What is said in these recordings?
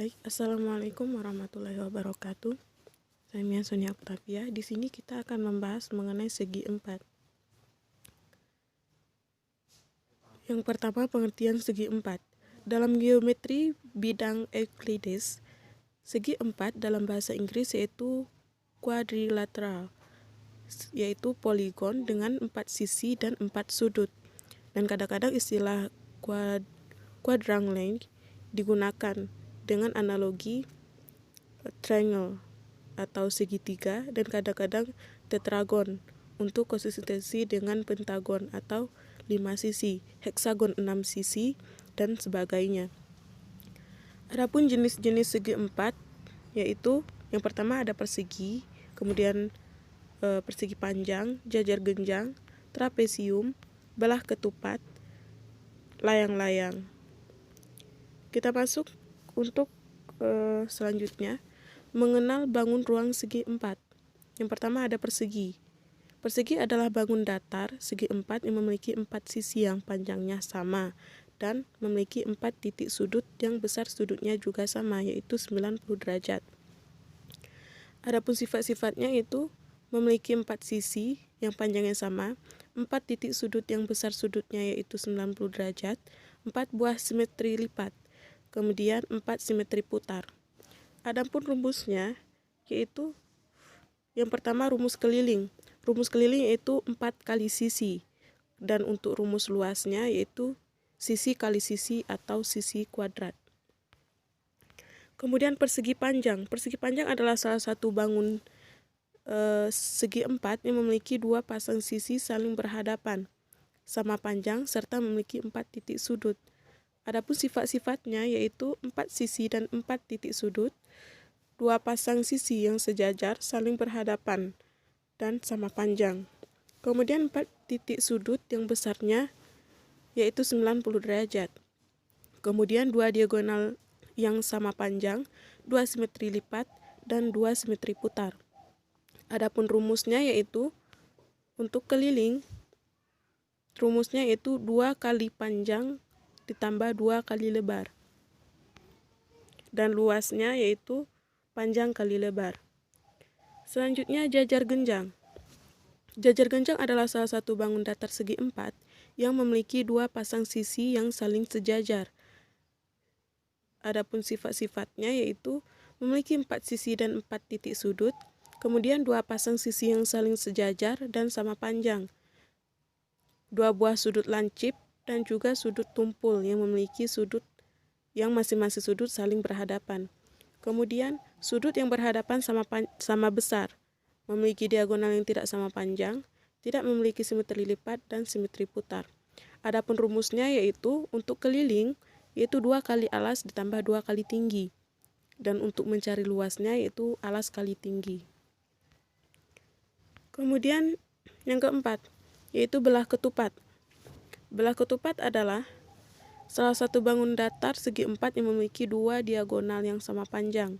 Baik, Assalamualaikum warahmatullahi wabarakatuh. Saya Mia Sonia Octavia. Di sini kita akan membahas mengenai segi empat. Yang pertama, pengertian segi empat. Dalam geometri bidang Euclides, segi empat dalam bahasa Inggris yaitu quadrilateral, yaitu poligon dengan 4 sisi dan 4 sudut. Dan kadang-kadang istilah quadrangle digunakan dengan analogi triangle atau segitiga, dan kadang-kadang tetragon untuk konsistensi dengan pentagon atau 5 sisi, heksagon 6 sisi, dan sebagainya. Adapun jenis-jenis segi empat yaitu yang pertama ada persegi, kemudian persegi panjang, jajar genjang, trapesium, belah ketupat, layang-layang. Kita masuk untuk selanjutnya mengenal bangun ruang segi empat. Yang pertama ada persegi. Persegi adalah bangun datar segi empat yang memiliki 4 sisi yang panjangnya sama dan memiliki 4 titik sudut yang besar sudutnya juga sama, yaitu 90 derajat. Adapun sifat-sifatnya itu memiliki 4 sisi yang panjangnya sama, 4 titik sudut yang besar sudutnya yaitu 90 derajat, 4 buah simetri lipat, kemudian 4 simetri putar. Adapun rumusnya yaitu yang pertama rumus keliling. Rumus keliling yaitu 4 kali sisi, dan untuk rumus luasnya yaitu sisi kali sisi atau sisi kuadrat. Kemudian persegi panjang. Persegi panjang adalah salah satu bangun segi empat yang memiliki 2 pasang sisi saling berhadapan, sama panjang, serta memiliki 4 titik sudut. Adapun sifat-sifatnya yaitu 4 sisi dan 4 titik sudut, 2 pasang sisi yang sejajar saling berhadapan dan sama panjang. Kemudian 4 titik sudut yang besarnya yaitu 90 derajat. Kemudian 2 diagonal yang sama panjang, 2 simetri lipat, dan 2 simetri putar. Adapun rumusnya yaitu untuk keliling, rumusnya yaitu 2 kali panjang ditambah 2 kali lebar. Dan luasnya yaitu panjang kali lebar. Selanjutnya jajar genjang. Jajar genjang adalah salah satu bangun datar segi empat yang memiliki 2 pasang sisi yang saling sejajar. Adapun sifat-sifatnya yaitu memiliki 4 sisi dan 4 titik sudut, kemudian 2 pasang sisi yang saling sejajar dan sama panjang, 2 buah sudut lancip, dan juga sudut tumpul yang memiliki sudut yang masing-masing sudut saling berhadapan. Kemudian sudut yang berhadapan sama besar, memiliki diagonal yang tidak sama panjang, tidak memiliki simetri lipat dan simetri putar. Adapun rumusnya yaitu untuk keliling yaitu 2 kali alas ditambah 2 kali tinggi, dan untuk mencari luasnya yaitu alas kali tinggi. Kemudian yang keempat yaitu belah ketupat. Belah ketupat adalah salah satu bangun datar segi empat yang memiliki 2 diagonal yang sama panjang.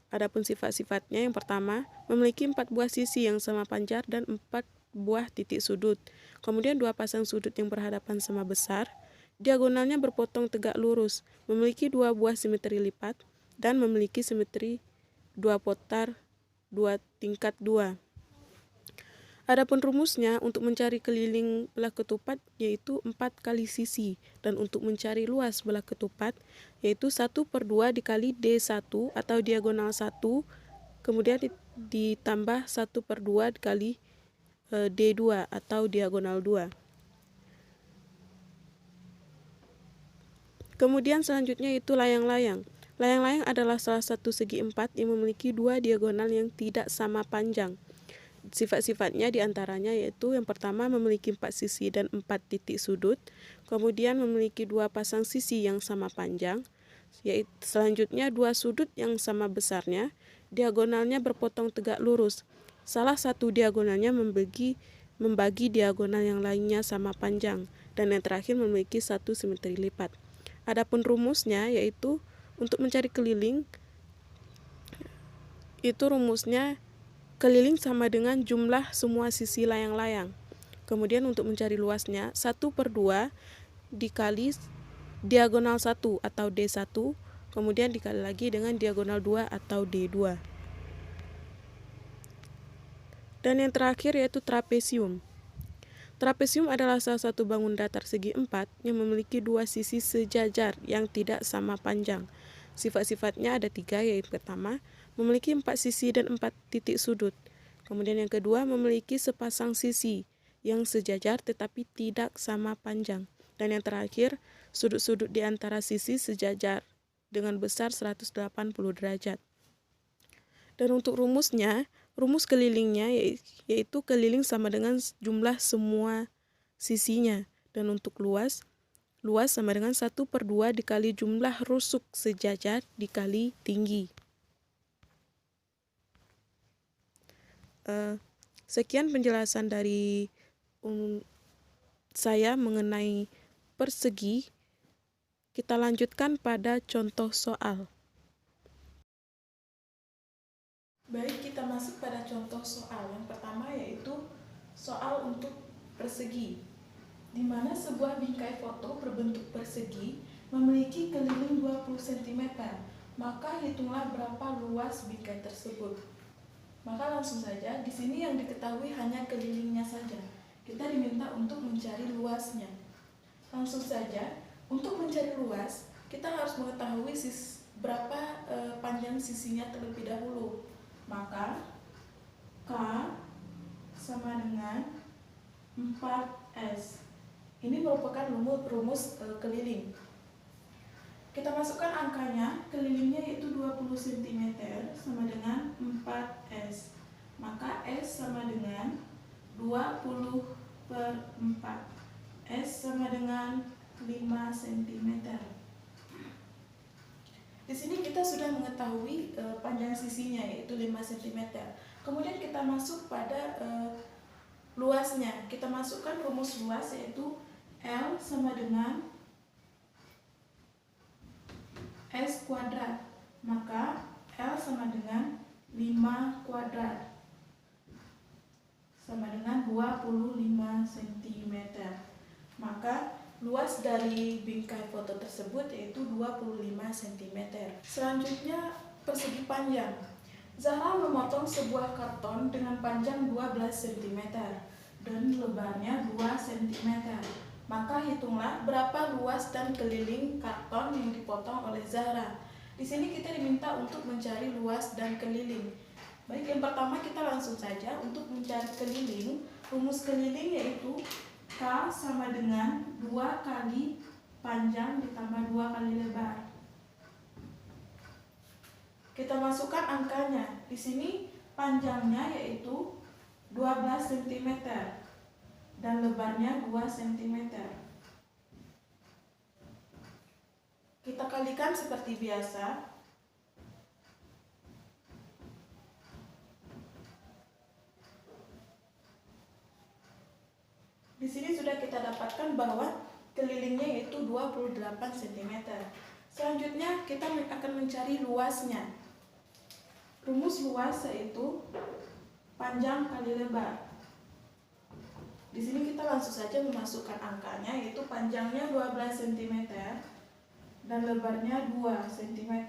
Adapun sifat-sifatnya yang pertama memiliki 4 buah sisi yang sama panjang dan 4 buah titik sudut. Kemudian 2 pasang sudut yang berhadapan sama besar. Diagonalnya berpotong tegak lurus, memiliki 2 buah simetri lipat, dan memiliki simetri 2 putar 2 tingkat 2. Adapun rumusnya untuk mencari keliling belah ketupat yaitu 4 kali sisi, dan untuk mencari luas belah ketupat yaitu 1/2 dikali D1 atau diagonal 1, kemudian ditambah 1/2 dikali D2 atau diagonal 2. Kemudian selanjutnya itu layang-layang. Layang-layang adalah salah satu segi empat yang memiliki 2 diagonal yang tidak sama panjang. Sifat-sifatnya diantaranya yaitu yang pertama memiliki 4 sisi dan 4 titik sudut, kemudian memiliki 2 pasang sisi yang sama panjang, yaitu selanjutnya 2 sudut yang sama besarnya, diagonalnya berpotong tegak lurus. Salah satu diagonalnya membagi diagonal yang lainnya sama panjang, dan yang terakhir memiliki 1 simetri lipat. Adapun rumusnya yaitu untuk mencari keliling, itu rumusnya keliling sama dengan jumlah semua sisi layang-layang. Kemudian untuk mencari luasnya 1/2 dikali diagonal 1 atau D1 kemudian dikali lagi dengan diagonal 2 atau D2. Dan yang terakhir yaitu trapesium. Trapesium adalah salah satu bangun datar segi 4 yang memiliki dua sisi sejajar yang tidak sama panjang. Sifat-sifatnya ada 3, yaitu pertama, memiliki 4 sisi dan 4 titik sudut. Kemudian yang kedua, memiliki sepasang sisi yang sejajar tetapi tidak sama panjang. Dan yang terakhir, sudut-sudut di antara sisi sejajar dengan besar 180 derajat. Dan untuk rumusnya, rumus kelilingnya yaitu keliling sama dengan jumlah semua sisinya. Dan untuk luas sama dengan 1/2 dikali jumlah rusuk sejajar dikali tinggi. Sekian penjelasan dari saya mengenai persegi. Kita lanjutkan pada contoh soal. Baik, kita masuk pada contoh soal. Yang pertama yaitu soal untuk persegi, di mana sebuah bingkai foto berbentuk persegi memiliki keliling 20 cm. Maka hitunglah berapa luas bingkai tersebut. Maka langsung saja, di sini yang diketahui hanya kelilingnya saja. Kita diminta untuk mencari luasnya. Langsung saja, untuk mencari luas, kita harus mengetahui berapa panjang sisinya terlebih dahulu. Maka K sama dengan 4S. Ini merupakan rumus keliling. Kita masukkan angkanya, kelilingnya yaitu 20 cm sama dengan 4S. Maka S sama dengan 20/4. S sama dengan 5 cm. Di sini kita sudah mengetahui panjang sisinya yaitu 5 cm. Kemudian kita masuk pada luasnya. Kita masukkan rumus luas yaitu L sama dengan S kuadrat. Maka L sama dengan 5 kuadrat sama dengan 25 cm. Maka luas dari bingkai foto tersebut yaitu 25 cm. Selanjutnya persegi panjang. Zahra memotong sebuah karton dengan panjang 12 cm dan lebarnya 2 cm. Maka hitunglah berapa luas dan keliling karton yang dipotong oleh Zahra. Di sini kita diminta untuk mencari luas dan keliling. Baik, yang pertama kita langsung saja untuk mencari keliling. Rumus keliling yaitu K sama dengan 2 kali panjang ditambah 2 kali lebar. Kita masukkan angkanya. Di sini panjangnya yaitu 12 cm dan lebarnya 2 cm. Kita kalikan seperti biasa. Di sini sudah kita dapatkan bahwa kelilingnya yaitu 28 cm. Selanjutnya kita akan mencari luasnya. Rumus luas yaitu panjang kali lebar. Di sini kita langsung saja memasukkan angkanya yaitu panjangnya 12 cm dan lebarnya 2 cm.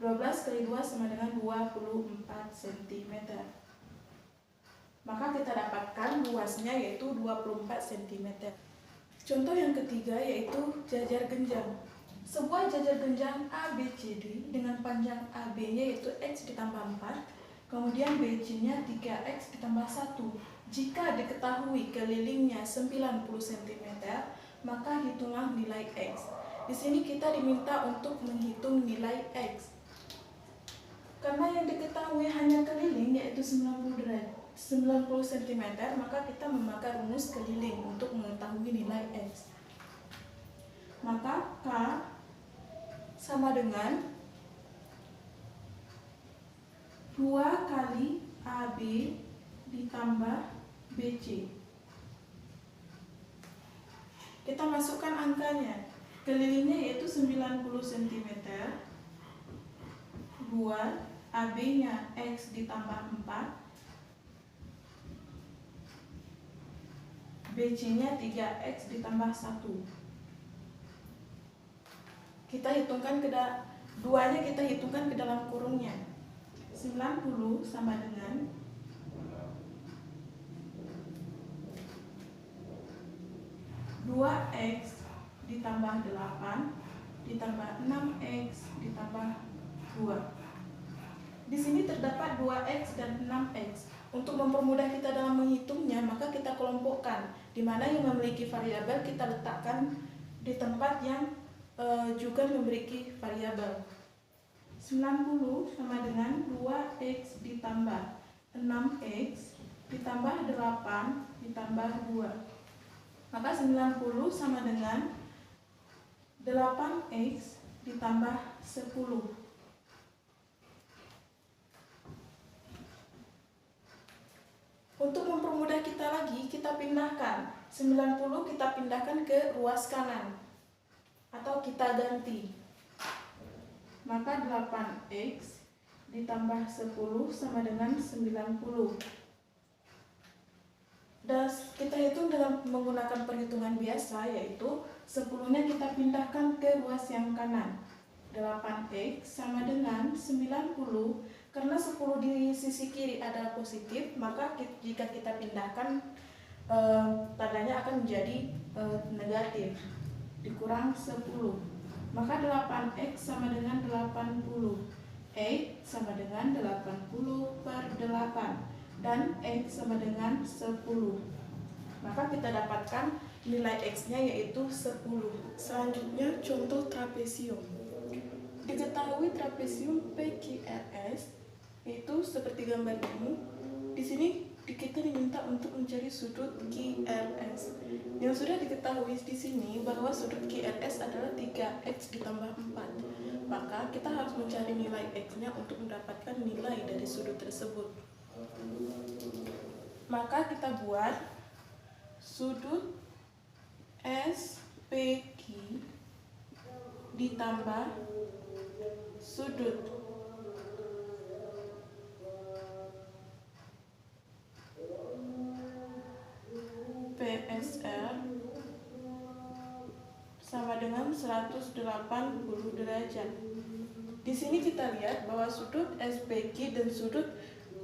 12 kali 2 sama dengan 24 cm. Maka kita dapatkan luasnya yaitu 24 cm. Contoh yang ketiga yaitu jajar genjang. Sebuah jajar genjang ABCD dengan panjang AB-nya yaitu X ditambah 4, kemudian BC-nya 3X ditambah 1. Jika diketahui kelilingnya 90 cm, maka hitunglah nilai X. Di sini kita diminta untuk menghitung nilai X. Karena yang diketahui hanya keliling yaitu 90 cm, maka kita memakai rumus keliling untuk mengetahui nilai X. Maka K sama dengan 2 kali AB ditambah BC. Kita masukkan angkanya. Kelilingnya yaitu 90 cm, 2, AB-nya X ditambah 4, BC-nya 3X ditambah 1. Kita hitungkan 2-nya kita hitungkan ke dalam kurungnya. 90 sama dengan 2x ditambah 8 ditambah 6x ditambah 2. Di sini terdapat 2x dan 6x. Untuk mempermudah kita dalam menghitungnya, maka kita kelompokkan, di mana yang memiliki variabel kita letakkan di tempat yang juga memiliki variabel. 90 sama dengan 2x ditambah 6x ditambah 8 ditambah 2. Maka 90 sama dengan 8x ditambah 10. Untuk mempermudah kita lagi, kita pindahkan 90 kita pindahkan ke ruas kanan atau kita ganti. Maka 8x ditambah 10 sama dengan 90. Dan kita hitung dengan menggunakan perhitungan biasa, yaitu 10-nya kita pindahkan ke ruas yang kanan. 8x sama dengan 90. Karena 10 di sisi kiri adalah positif, maka jika kita pindahkan tandanya akan menjadi negatif, dikurang 10. Maka 8x sama dengan 80. X sama dengan 80 per 8. Dan X sama dengan 10. Maka kita dapatkan nilai X-nya yaitu 10. Selanjutnya contoh trapesium. Diketahui trapesium PQRS yaitu seperti gambar ini. Di sini kita diminta untuk mencari sudut QRS. Yang sudah diketahui di sini bahwa sudut QRS adalah 3x ditambah 4. Maka kita harus mencari nilai X-nya untuk mendapatkan nilai dari sudut tersebut. Maka kita buat sudut SPQ ditambah sudut PSR sama dengan 180 derajat. Di sini kita lihat bahwa sudut SPQ dan sudut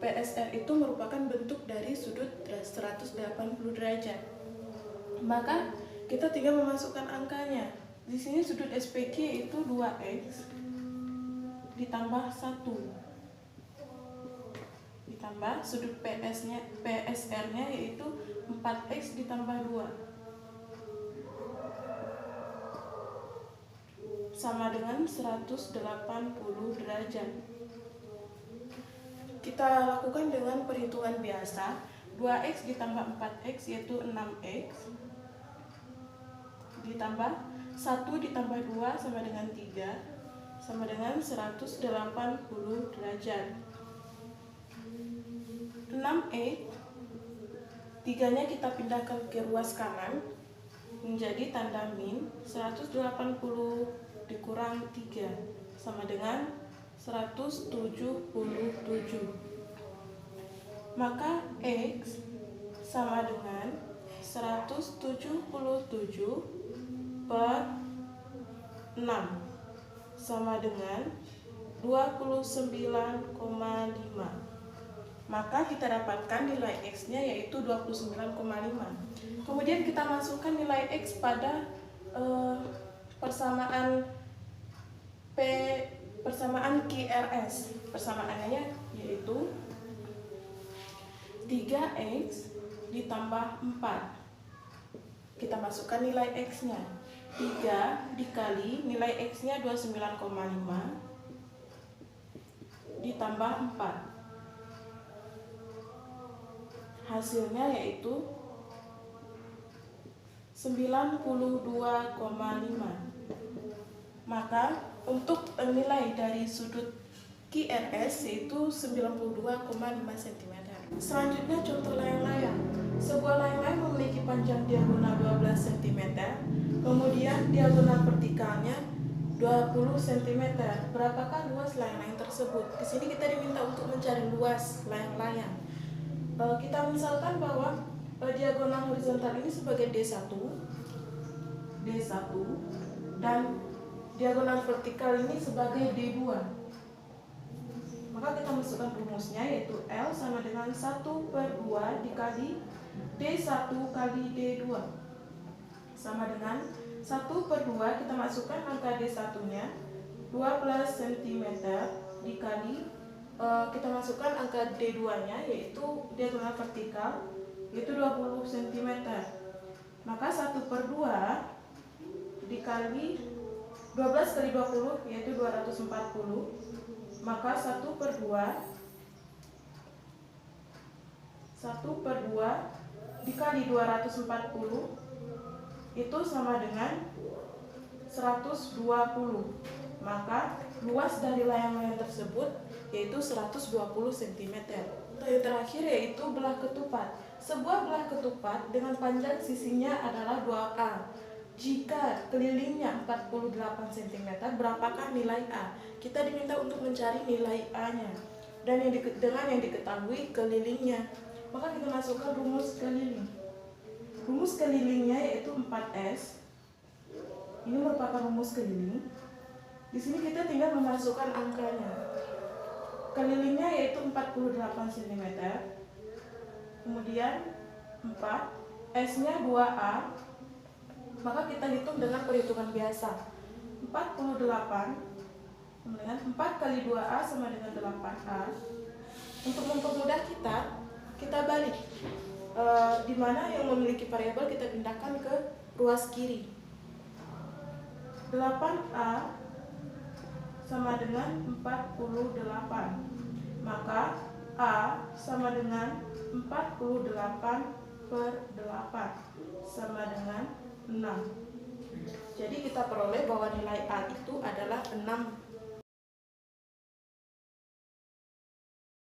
PSR itu merupakan bentuk dari sudut 180 derajat. Maka kita tinggal memasukkan angkanya. Di sini sudut SPQ itu 2x ditambah 1 ditambah sudut PSR-nya yaitu 4x ditambah 2 sama dengan 180 derajat. Kita lakukan dengan perhitungan biasa. 2x ditambah 4x yaitu 6x ditambah 1 ditambah 2 sama dengan 3 sama dengan 180 derajat. 6x 3-nya kita pindahkan ke ruas kanan menjadi tanda min. 180 dikurang 3 sama dengan 177. Maka X sama dengan 177 per 6 sama dengan 29,5. Maka kita dapatkan nilai X-nya yaitu 29,5. Kemudian kita masukkan nilai X pada persamaan QRS. Persamaannya yaitu 3x ditambah 4. Kita masukkan nilai X-nya. 3 dikali nilai X-nya 29,5 ditambah 4. Hasilnya yaitu 92,5. Maka untuk nilai dari sudut QRS yaitu 92,5 cm. Selanjutnya contoh layang-layang. Sebuah layang-layang memiliki panjang diagonal 12 cm, kemudian diagonal vertikalnya 20 cm. Berapakah luas layang-layang tersebut? Di sini kita diminta untuk mencari luas layang-layang. Kita misalkan bahwa diagonal horizontal ini sebagai D1 dan diagonal vertikal ini sebagai D2. Maka kita masukkan rumusnya, yaitu L sama dengan 1/2 dikali D1 kali D2 sama dengan 1/2, kita masukkan angka D1 nya 12 cm dikali kita masukkan angka D2 nya, yaitu diagonal vertikal, yaitu 20 cm. Maka 1/2 dikali 12 kali 20 yaitu 240. Maka 1/2 dikali 240 itu sama dengan 120. Maka luas dari layang-layang tersebut yaitu 120 cm. Yang terakhir yaitu belah ketupat. Sebuah belah ketupat dengan panjang sisinya adalah 2A. Jika kelilingnya 48 cm, berapakah nilai A? Kita diminta untuk mencari nilai A-nya dan dengan yang diketahui kelilingnya. Maka kita masukkan rumus keliling. Rumus kelilingnya yaitu 4S. Ini merupakan rumus keliling. Di sini kita tinggal memasukkan angkanya. Kelilingnya yaitu 48 cm. Kemudian 4, S-nya 2A. Maka kita hitung dengan perhitungan biasa. 48 kemudian 4 kali 2A sama dengan 8A. Untuk mempermudah kita balik. Di mana yang memiliki variabel kita pindahkan ke ruas kiri. 8A sama dengan 48. Maka A sama dengan 48/8 sama dengan 6. Jadi kita peroleh bahwa nilai A itu adalah 6